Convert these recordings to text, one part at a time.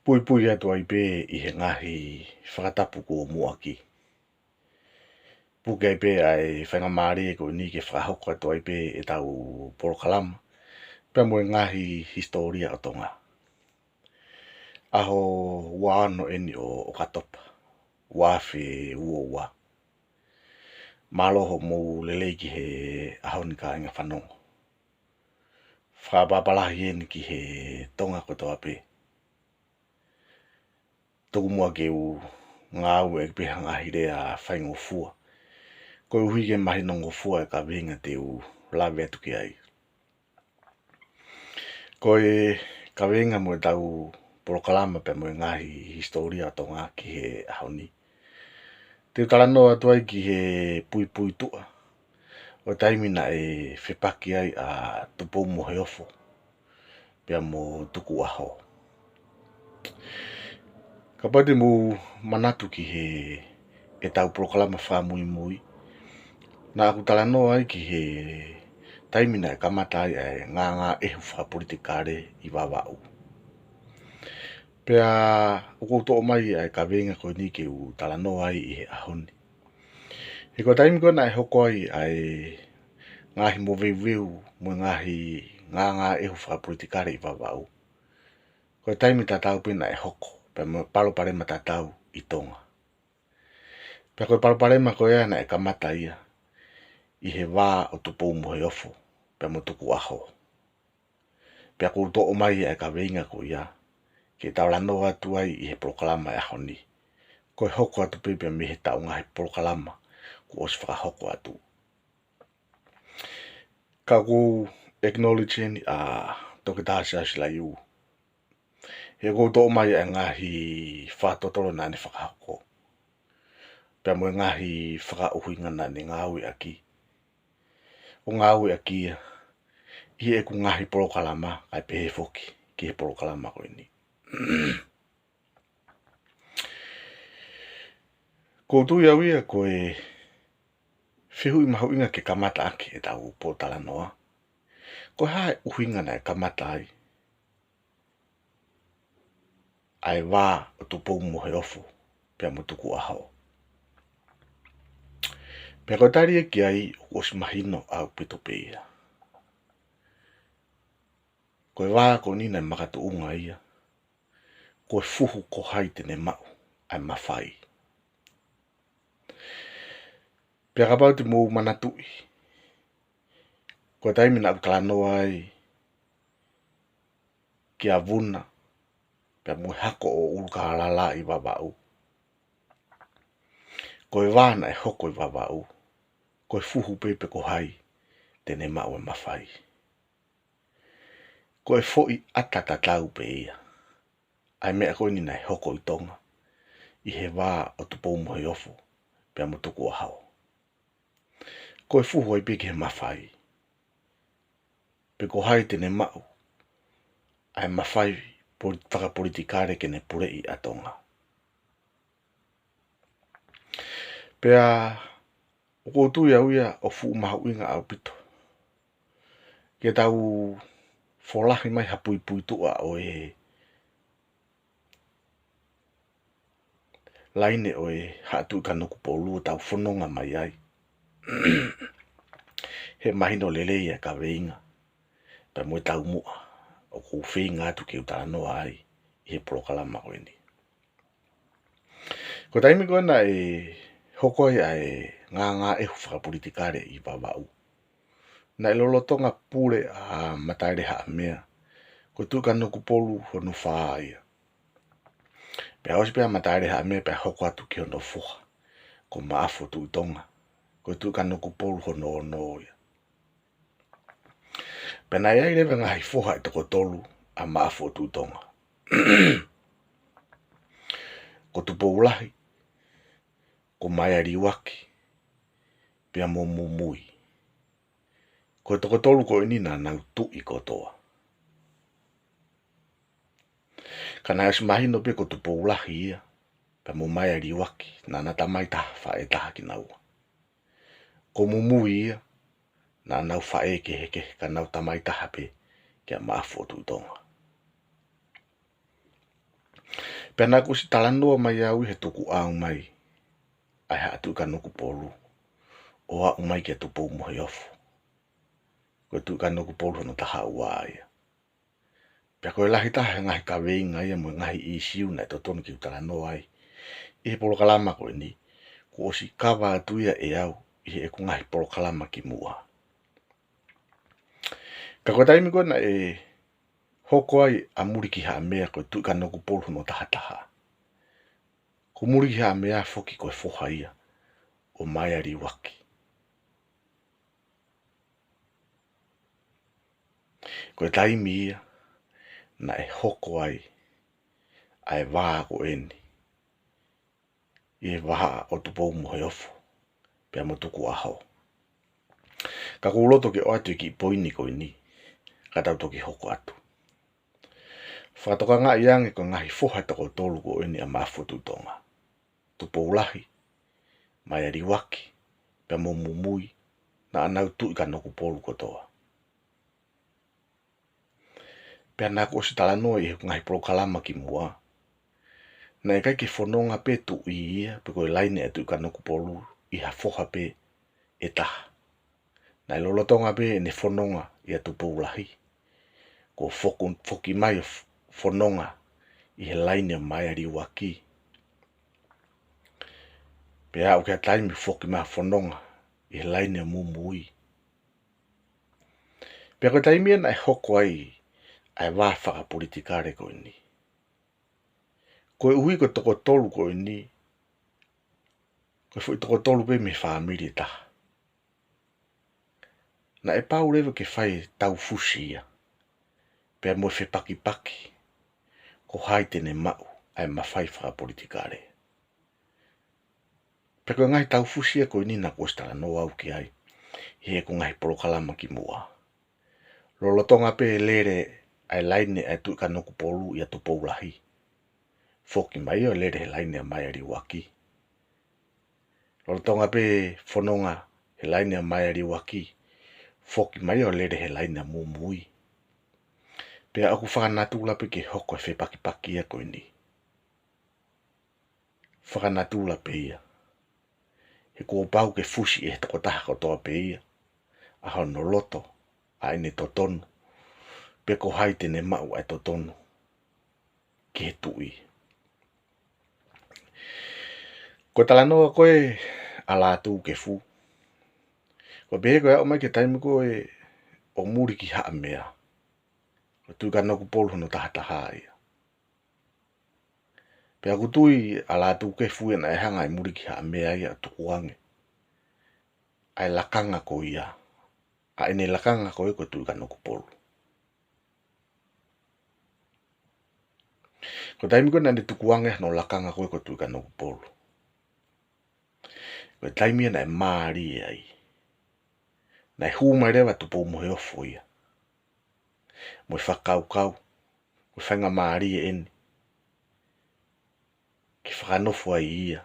Pui pui atu ai pe I he ngahi whakatapu ko mua ki. Puke ai pe ai whenga maari ko ni ke whahoko atu ai pe e tau porokalama. Pea mo ngahi historia o tonga. Aho wano eni o katopa. Wafi uo wa. Maloho mo lelei ki he aho ni ka inga whanongo. Whapapalahi eni ki he tonga ko toa pe. Tuku mua ke u ngā au e pe ngahi rea whaingo fua. Ko uhi ke mahi nongo fua e ka venga te u lawe atu ki ai. Ko e ka venga mo e tau porokalama pe mo e ngahi historia to ngā ki he ahoni. Te utarano atu ai ki he pui pui tua. O taimina e whipaki ai a tupou mo he ofo. Pea mo tuku aho. Ka pate mo manatu ki he e tau porokalama whamui mui. Nā aku talano ai ki he taimina e kamata ai e ngā ehu whapolitikare I wawau. Pea uko to mai ai ka venga ko ni ke u talano ai I he ahoni. He ko taimi kona e hoko ai ngahi mo veu mo ngahi ngā ehu whapolitikare I wawau. Ko taimi tatau pina e hoko. Pea mo palo parema tatau I tonga. Pea ko palo parema ko ea na e kamata ia. I he wā o tupou mo he ofo. Pea mo tuku aho. Pea ko to mai ai ka venga ko ia. Ke tau lano atu ai I he porokalama e ahoni. Ko e hoko atu pepea me he tau ngahi porokalama. Ko os whakahoko atu. Ka ko acknowledge ni a toke tāsi asi la iu. He ko to mai ai ngahi whātotoro nā ne whakahoko. Pea mo ngahi whakauhinga nā ne ngāui aki. O ngāui aki ia. I e ku ngahi porokalama ai pehe foki ki he porokalama ko ini. Ko tu ia wia ko e whihui mahu inga ke kamata aki e tau pōtala noa. Ko hae uhinga na e kamata ai. Ai wā o tupou mo he ofo. Pea mo tuku aho. Pea ko tari e ki ai o si mahino au pito pe ia. Ko e wā ko nina e makatu unga ia. Ko e fuhu ko hai tene mau. Ai mawhai. Pea ka pau te mou manatui. Ko taimi na ukalanoa ai. Ki a vuna. Pea mo hako o uruka halala I wawau. Ko e wāna e hoko I wawau. Ko e fuhu pepe ko hai. Tene mau e mawhai. Ko e foi atatatau pe ia. Ai mea koe nina e hoko I tonga. I he wā o tupou mo he ofo. Pea mo tuku ahau. Ko e fuhu ai peke he mawhai. Pe ko hai tene mau. Ai mawhai whakapolitikare ke ne pure I atonga. Pea o tu ia uia o fu mahu inga au pito. Ke tau wholahi mai hapui pui tua o e laine o e hatu kanoku polu tau whanonga mai ai. He mahino lelei e ka veinga. Pea mo tau mua. O kou whenga atu ke utara noa ai. I he porokalama koe ni. Ko taimi koe na e hoko ai ngā ehu whakapolitikare I wawau. Na ilolotonga pure a mataire haa mea. Ko tuka nuku polu honu whaa ia. Pea osi pea mataire haa mea pea hoko atu ki hono fuha. Ko maafo tu tonga. Ko tuka nuku polu hono ono ia. Pea na ia irewe ngahi fuha I toko tolu a maafo tu tonga. Ko tupo ulahi. Ko mai ariwaki. Pea mo mumui. Ko toko tolu ko ini na nau tu I kotoa. Kana esi mahino pe ko tupo ulahi ia. Pea mo mai ariwaki. Nana tamai taha whae taha ki naua. Ko mumui ia. Na nau whae ke heke ka nau tamai taha pe. Kia maafo tu tonga. Pena ku si talanoa mai au he tuku au mai. Ai ha tu kanoku polu. O a umai ke tu pou mohe ofu. Koe tu kanoku polu no taha ua ia. Pea koe lahi taha ngahi ka weinga ia mo ngahi i siu na to tonu ki talanoa ai. I he polo kalama koe ni. Ko o si kawa atu ia e au. I he e ku ngahi polo kalama ki mua. Ka koe taimi koe na e hoko ai a muri ki haa mea koe tu kanoku polu no taha taha. Ko muri ki haa mea foki koe foha ia. O mai ari waki. Koe taimi ia. Na e hoko ai. Ai waa ko eni. I e waa o tu pou mohe ofu. Pea mo tuku aho. Ka kuloto ke o atu ki poini koe ni. Ka tau toki hoko atu. Whakatoka ngā iange ko ngahi foha toko tolu ko eni a mafutu tonga. Tu pou lahi. Mai ari waki. Pea mo mumui. Na anau tu ika noku polu kotoa. Pea nā ko si talanoa i he ngahi polo kalama ki mua. Na e kai ki whanonga pe tu i ia. Pe koe laine e tu ika noku polu. I ha foha pe e taha. Na e lolotonga pe e ne whanonga i a tu pou lahi. Ko foki mai whanonga i he laine mai ari waki. Pea au kia taimi foki mai whanonga i he laine mumui. Pea koe taimi e na e hoko ai ai wāwhaka politikare koe ni. Koe ui ko toko tolu koe ni. Koe fui toko tolu pe me whaamiri taha. Na e pau rewa ke whai tau fusi ia. Pea mo e paki paki. Ko hai tene mau ai mawhai whaka politikare. Pea koe ngai tau fusi ia koe ni na kostala no au ki ai. He ko ngai polo kalama ki mua. Lolotonga pe lere ai laine ai tu ka noku polu ia tu pou lahi. Foki mai o lere he laine mai ari waki. Lolotonga pe whanonga he laine mai ari waki. Foki mai o lere he laine mumui. Pea aku whakanatula pe ke hoko e whepaki paki ia koe ni. Whakanatula pe ia. He kua pau ke fusi e toko taha kotoa pe ia. Aho no loto. Aine totonu. Pe ko hai tene mau ai totonu. Ki he tui. Ko talanoa koe ala atu ke fu. Ko behe koe au mai ke taimi koe o muri ki haa mea. Ko tui ka noku polu hono taha taha ia. Pe aku tui ala atu ke fu e na e hanga i muri ki haa mea ia tukuange. Ai lakanga ko ia. A ene lakanga koe ko tui ka noku polu. Ko taimi koe nane tukuange no lakanga koe ko tui ka noku polu. Ko taimi na e maari ai. Na e huma rewa tu pou mohe ofo ia. Mo e whakau kau. Ko whainga maari e eni. Ki whakanofo ai ia.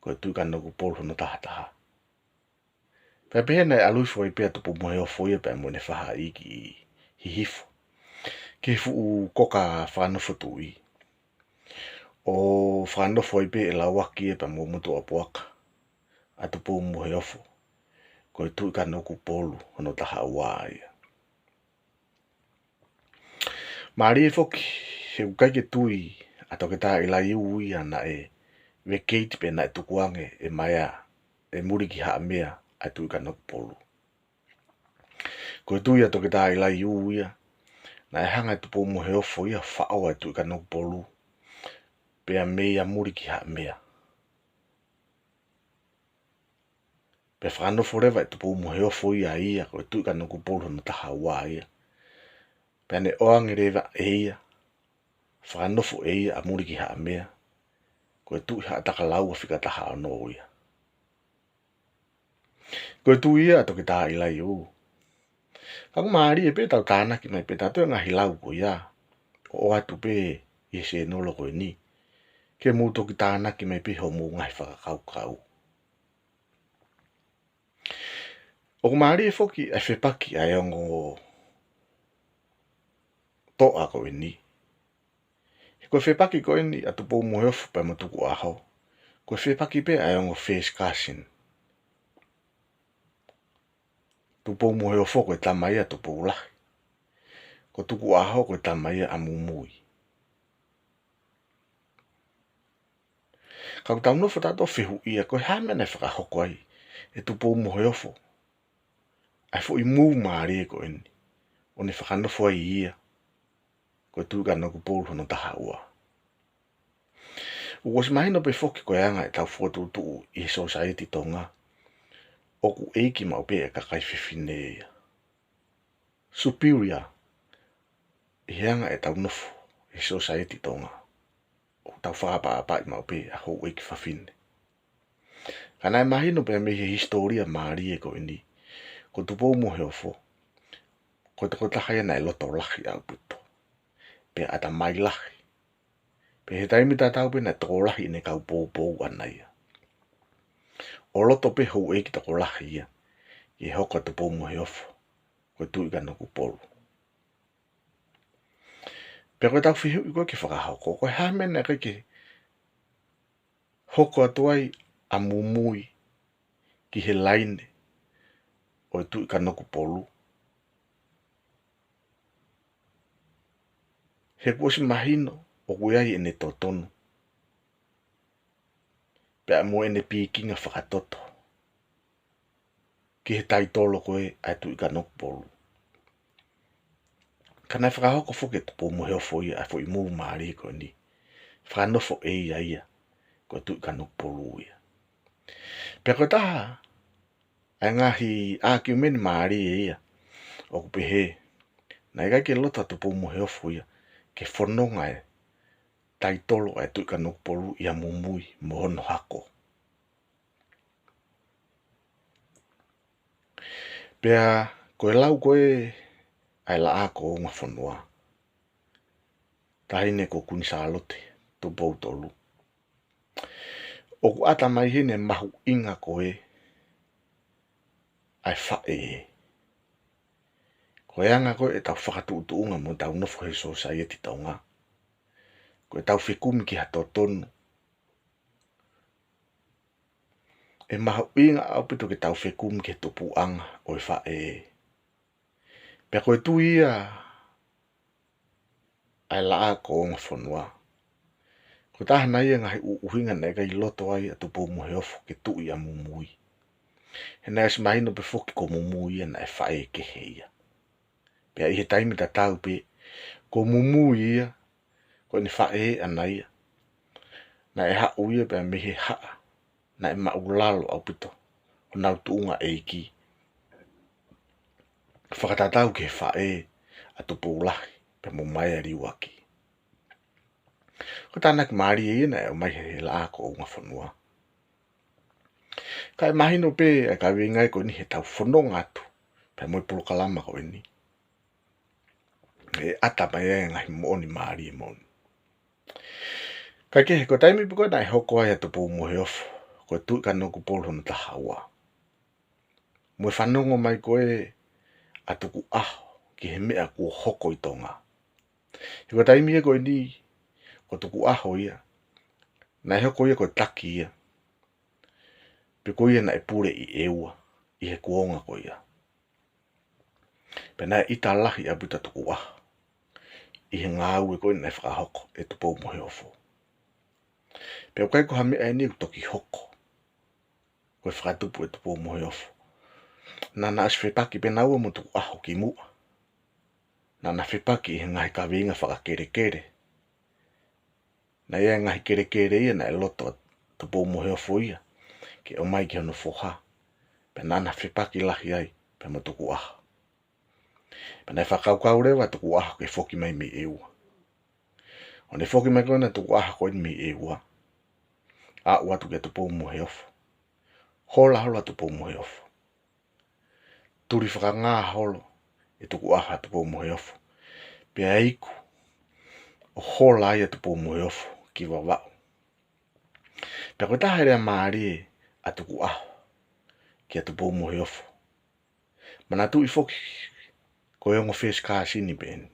Ko tui ka noku polu no taha taha. Pea pehe nei aluifo ai pea tu pou mohe ofo ia pea mo ne whaha i ki hihifo. Ki hifu u koka whanofo tui. O whanofo ai pe e la waki e pea mo mutu a puaka. A tu pou mohe ofo. Ko tui ka noku polu hono taha ua ia. Maari e foki, he ukai ke tui, a toke taha ila iu ia na e vekate pe na e tukuange e maia, e muri ki haa mea, a tui ka noku polu. Ko tui a toke taha ila iu ia, na e hanga e tupu mohe ofo ia whao a tui ka noku polu, pe a mea muri ki haa mea. Pe whanofo rewa e tupu mohe ofo ia, ko tui ka noku polu no taha ua ia. Pea ne oangi rewa e ia, whanofo e ia a muri ki haa mea, ko tui haa takalau a whika taha ano ia. Ko tui ia a toke taha ila iu. Kaku maari e pe tau tānaki mai pe tato e ngahi lau ko ia. O atu pe i se nolo koe ni. Ke mu toki tānaki mai pe ho mu ngahi whakakau kau. O maari e foki e whepaki ai ongo toa koe ni. Koe whepaki koe ni atu pou muheofu pa matuku aho. Koe whepaki pe ai ongo face casting. Tu pou muheofo koe tamai atu pou lahi. Ko tuku aho koe tamai amumui. Kau tau nofo tato whihu ia koe hamene whakahoko ai. E tu pou muheofo. Ai fo i mū maari e koe ni. O ne whakanofo ai ia. Koe tuka noku pōru hono taha ua. Uwas mahino pe foki koe anga e tau whotu tuu i society tonga. Oku eiki mau pe e kakai whiwhine ia. Superior. I heanga e tau nofo i society tonga. O tau whakapa apa i mau pe a hou eiki whiwhine. Kanai mahino pe me he historia maari e koe ni. Ko tupou muheofo. Ko te kotahaya na e loto lahi au puto. Pe ata mai lahi. Pe he taimi tatau pe na toko lahi ne kau pou anai. O loto pe hou eiki toko lahi ia. I hoko tupou muheofo. Ko tuika noku polu. Pe koe tau whihu i koe ki whakahoko. Koe hamena ke hoko atuai a mumui ki he laine. O tuika noku polu. He kuosi mahino o kuiai ene totonu. Pe a mo ene pikinga whakatoto. Ki he taitolo koe ai tuika noku polu. Kanai whakahoko whoke tupo muheofo ia ai fo i mū maari koe ni. Whakanofo e ia koe tuika noku polu ia. Pe koe taha ai ngahi ākiumeni maari e ia. O kupehe na ikai ke lota tupo muheofo ia. Ke whanonga e taitolo ai tuika noku polu ia mumui mohono hako. Pea koe lau koe ai la ako o ngā whanua. Tahine ko kunisalote tupo tolu. Oku ata mai hine mahu inga koe ai whae. Koe anga koe e tau whakatuutuunga mo tau nofo he society taunga. Koe tau whikumi ki hato tonu. E mahu inga au pito ke tau whikumi ki tupu anga o e whae. Pea koe tu ia ai laa ko o ngā whanua. Ko tahana ia ngahi uhinga na eka i loto ai a tupu muheofo ke tu ia mumui. He nea si mahino pe foki ko mumui ia na e whae ke he ia. Pea i he taimi ta tau pe ko mumui ia ko ni whae ana ia. Na e hau ia pea mehe haa. Na e maulalo au pito. O nau tuunga eiki. Whakatatau ke whae a tupu lahi. Pe mo mai ari waki. Ko tānak maari e ina e o mai he la ako o ngā whanua. Kai mahino pe e ka wingai ko ni he tau whanonga atu. Pe moi polo kalama ko ni. E ata mai e ngahi mooni maari e mooni. Kai ke he ko taimi piko na e hoko ai atu pou muheofo. Ko tui ka noku polo hono taha ua. Mo e whanongo mai koe atu ku aho ki he mea ku hoko i tonga. He ko taimi e koe ni ko tuku aho ia. Na e hoko ia koe taki ia. Pe koe ia na e pure i eua. I he kuonga koe ia. Pe na e ita lahi a buta tuku aho. I he ngāu e koe na e whakahoko e tupo muheofo. Pe o kai ko hame ai ni toki hoko. Koe whakatupu e tupo muheofo. Nana as whepaki pe naua mo tuku aho ki mua. Nana whepaki i he ngahi ka winga whakakere kere. Na ia ngahi kere kere ia na e loto tupo muheofo ia. Ke o mai ki hono whoha. Pe nana whepaki lahi ai pe mo tuku aho. Pe na e whakaukau rewa tuku aho ke whoki mai me eua. O ne whoki mai koe na tuku aho koe me eua. A ua tuke tupo muheofo. Hola hola tupo muheofo. Turi whakangā holo e tuku aha tupo muheofo. Pea iku o hola ia tupo muheofo ki wawao. Pea koe taha rea maari e a tuku aho ki a tupo muheofo. Mana tu i whoki koe ongo face kasini beni.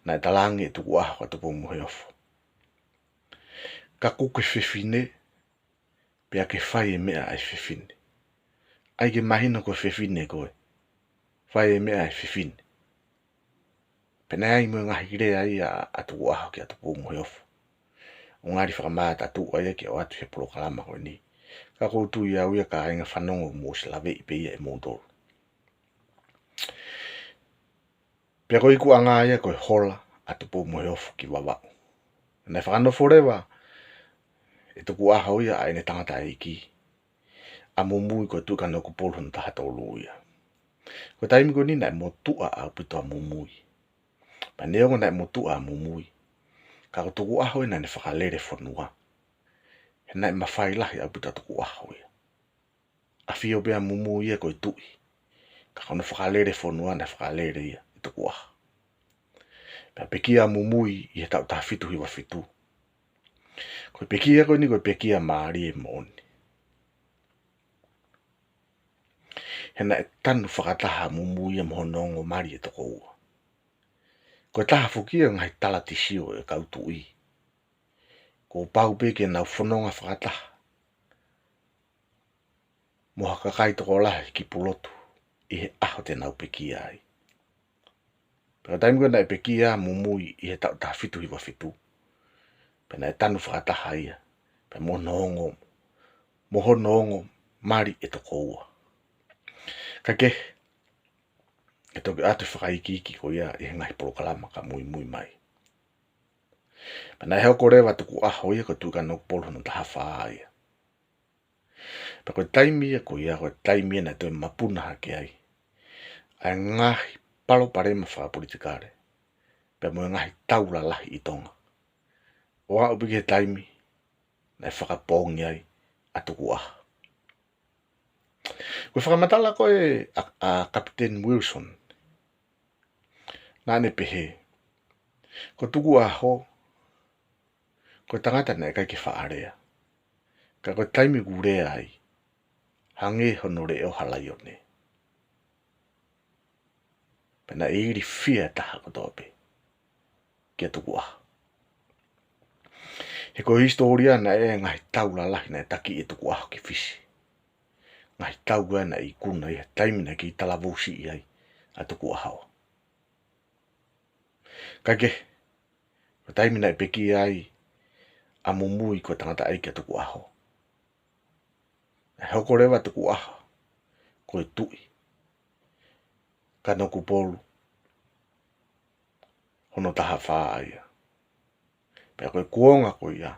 Na e talangi e tuku aho a tupo muheofo. ka kuke fefine, pea ke whai e mea ai fefine. Ai ke mahina ko fefine koe, whai e mea ai fefine. Pena ai mo ngahi rea ai a tu aho ki a tu pungo heofu. O ngari whakamata atu ai ke o atu he proklama koe ni. Ka koutu ia uia ka inga whanongo mo se lawe i peia e mondoro. Pea koe iku anga ia koe hola atu pungo heofu ki wawao. Nei whakano forewa, e tuku aho ia ai ne tangata eiki. A mumui koe tukano ku polhon taha tolu ia. Koe taimi koe ni nai mo tua au pito a mumui. Pa neongo nai mo tua a mumui. Ka ko tuku aho ina ne whakalere whanua. He nai mawhai lahi au pito tuku aho ia. A whio bea mumui ia koe tui. Ka kono whakalere whanua na whakalere ia i tuku aho. Pea pekia mumui i he tau taha fitu hiwa fitu. Koe pekia koe ni koe pekia maari e moni. He nai tanu whakataha mumui ia mohonongo mari e toko ua. Koe taha fukia ngai tala tisio e kautu i. Ko pau peke nau whanonga whakataha. Moha kakai toko lahi ki pulotu i he aho te nau pekia ai. Pea taimi koe nai pekia mumui i he tau taha fitu hiwa fitu. Pea nai tanu whakataha ia. Pea mohonongo mari e toko ua. Kake, e toke atu whakaiki ko ia i he ngahi proklama ka mui mai. Pea nai heo korewa tuku aho ia ko tuka no polhono taha whaa ia. Pea koe taimi ia ko ia koe taimi ia na toi mapuna hake ai. Ai ngahi palo parema whakapolitikare. Pea mo ngahi taula lahi i tonga. Oa upi ke taimi na whakapongi ai a tuku aho. Koe whakamatala koe a Captain Wilson. Nane pehe. Ko tuku aho. Koe tangata na e kai ke whaarea. Ka koe taimi gurea ai. Hange honore o halaione. Pena e iri fia taha ko tope. Kia tuku aho. He ko historia na e ngahi taula lahi na e taki e tuku aho ki fisi. Ngahi taua na i kuna i taimi na ki talavusi i ai a tuku aho. Kake, ko taimi na e peki ai a mumui ko tangata ai ki a tuku aho. Na hoko rewa tuku aho ko e tui. Ka no kupolu. Hono taha whaa ia. Pea koe kuonga ko ia.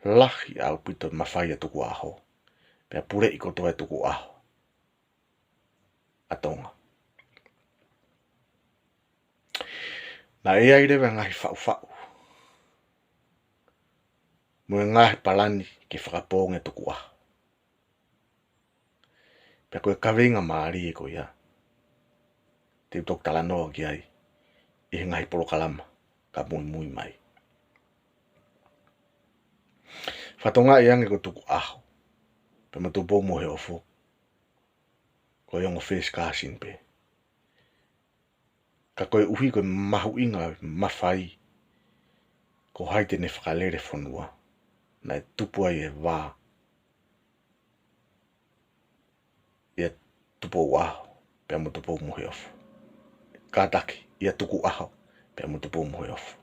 Lahi au pito mawhai a tuku aho. Pea pure i kotoa e tuku aho. Atonga. Na e ai rewa ngahi whau. Mo ngahi palani ki whakaponga tuku aho. Pea koe kawenga maari e ko ia. Te utok tala noa ki ai. I he ngahi polokalama. Ka mui mai. Whatonga i ange ko tuku aho. Pe mo tupo mo he ofo. Ko yongo face casting pe. Ka koe uhi koe mahu inga mawhai. Ko haite ne whakalere whanua. Na e tupu ai e wā. Ia tupo aho. Pea mo tupo mo he ofo. Ka taki. Ia tuku aho. Pea mo tupo mo he ofo.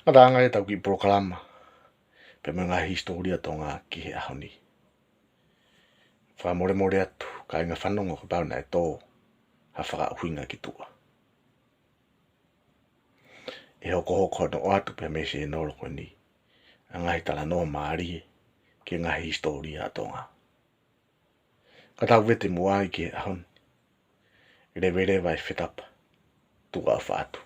Kata anga e tau ki proklama. Pea mo ngā historia tonga ki he aho ni. Wha more atu. Ka inga whanonga ko pau na e tō. Ha whaka uhinga ki tua. E hoko no atu pia mese e noro koe ni. A ngahi tala noa maari e. Ki ngahi historia atonga. Ka tau vete mua i ki ahon. Ire vere vai whetapa. Tuka whaatu.